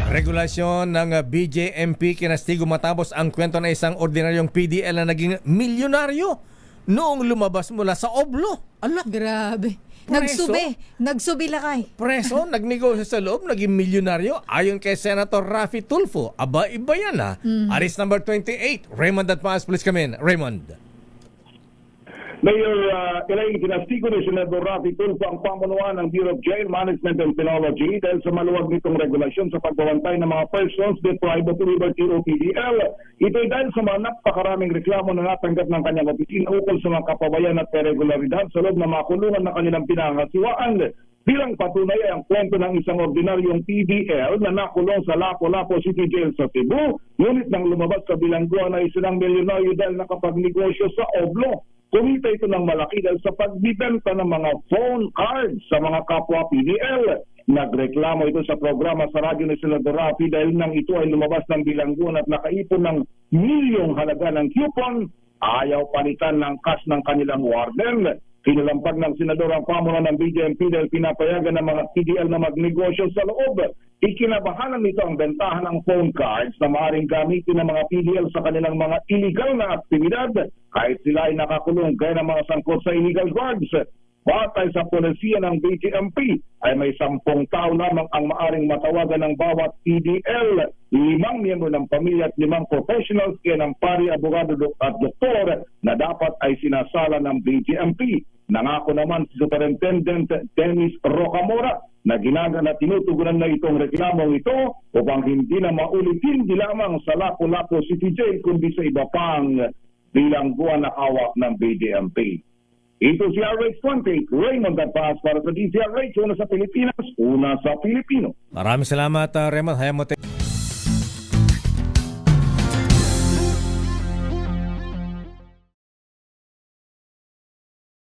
Regulasyon ng BJMP kinastigo matapos ang kwento na isang ordinaryong PDL na naging milyonaryo noong lumabas mula sa oblo. Ala, Grabe. Preso? Nagsubi lakay. preso, nagnegosyo sa loob, naging milyonaryo ayon kay Senator Raffy Tulfo. Aba, iba yan ha. Arrest number 28. Raymond Atmas, please come in. Raymond. Mayor Elaine, kinastigo ni Senador Raffy Tulfo ang pamunuan ng Bureau of Jail Management and Penology dahil sa maluwag nitong regulasyon sa pagbabantay ng mga persons deprived of liberty o PDL. Ito'y dahil sa mga napakaraming reklamo na natanggap ng kanyang opisina ukol sa mga kapabayan at irregularidad sa loob ng mga kulungan na kanilang pinangasiwaan. Bilang patunay ang kwento ng isang ordinaryong PDL na nakulong sa Lapu-Lapu City Jail sa Cebu, ngunit nang lumabas sa bilangguan ay isang milyonaryo dahil nakapagnegosyo sa oblo. Kumita ito ng malaki dahil sa pagbibenta ng mga phone cards sa mga kapwa PDL. Nagreklamo ito sa programa sa radyo ni Senador Raffy dahil nang ito ay lumabas ng bilangguan at nakaipon ng milyong halaga ng coupon, ayaw palitan ng cash ng kanilang warden. Kinalampag ng senador ang pamunuan ng BJMP dahil pinapayagan ng mga PDL na magnegosyo sa loob. Ikinabahanan nito ang bentahan ng phone cards na maaaring gamitin ng mga PDL sa kanilang mga illegal na aktibidad kahit sila ay nakakulong gaya ng mga sangkot sa illegal drugs. Batay sa polisiya ng BJMP ay may 10 tao lamang ang maaring matawagan ng bawat PDL, 5 miyembro ng pamilya at 5 professionals kaya ng pari, abogado at doktor na dapat ay sinasala ng BJMP. Nangako naman si Superintendent Dennis Rocamora na ginagana tinutugunan na itong reklamong ito upang hindi na maulit hindi lamang sa Lapu-Lapu City Jail kundi sa iba pang bilangguan na hawak ng BJMP. Ito si RH28, Raymond Atpas para sa DZRH, una sa Pilipinas, una sa Pilipino. Maraming salamat, Raymond. Hayamote.